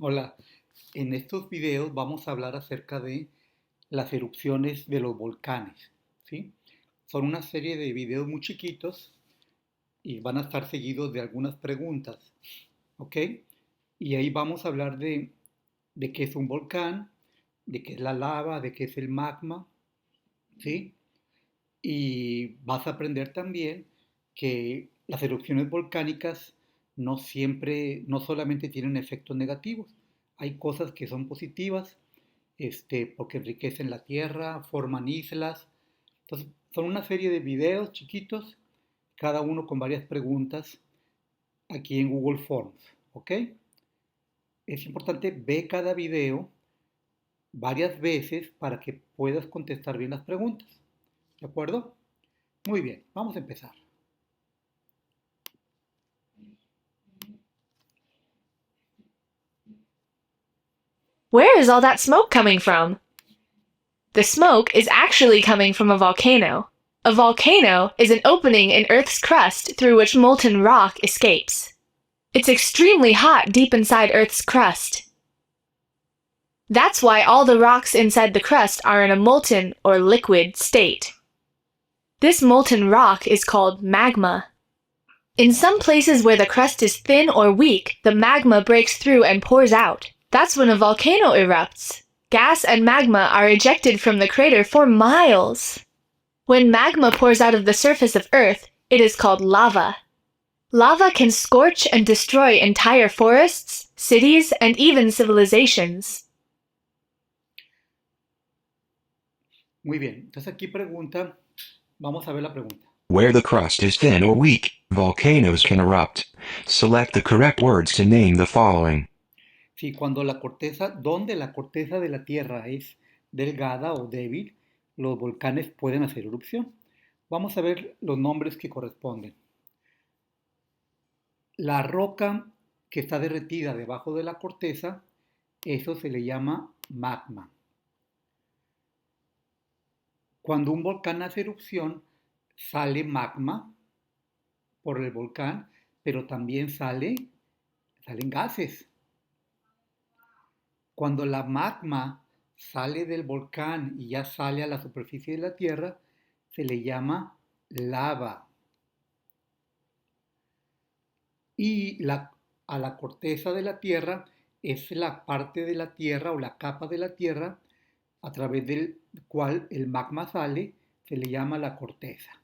Hola, en estos videos vamos a hablar acerca de las erupciones de los volcanes, ¿sí? Son una serie de videos muy chiquitos y van a estar seguidos de algunas preguntas, ¿ok? Y ahí vamos a hablar de qué es un volcán, de qué es la lava, de qué es el magma, ¿sí? Y vas a aprender también que las erupciones volcánicas no siempre, no solamente tienen efectos negativos, hay cosas que son positivas, porque enriquecen la tierra, forman islas. Entonces, son una serie de videos chiquitos, cada uno con varias preguntas aquí en Google Forms, ¿ok? Es importante ver cada video varias veces para que puedas contestar bien las preguntas, ¿de acuerdo? Muy bien, vamos a empezar. Where is all that smoke coming from? The smoke is actually coming from a volcano. A volcano is an opening in Earth's crust through which molten rock escapes. It's extremely hot deep inside Earth's crust. That's why all the rocks inside the crust are in a molten or liquid state. This molten rock is called magma. In some places where the crust is thin or weak, the magma breaks through and pours out. That's when a volcano erupts. Gas and magma are ejected from the crater for miles. When magma pours out of the surface of Earth, it is called lava. Lava can scorch and destroy entire forests, cities, and even civilizations. Muy bien, entonces aquí pregunta, vamos a ver la pregunta. Where the crust is thin or weak, volcanoes can erupt. Select the correct words to name the following. Si cuando la corteza, donde la corteza de la Tierra es delgada o débil, los volcanes pueden hacer erupción. Vamos a ver los nombres que corresponden. La roca que está derretida debajo de la corteza, eso se le llama magma. Cuando un volcán hace erupción, sale magma por el volcán, pero también salen gases. Cuando la magma sale del volcán y ya sale a la superficie de la Tierra, se le llama lava. Y a la corteza de la Tierra es la parte de la Tierra o la capa de la Tierra a través del cual el magma sale, se le llama la corteza.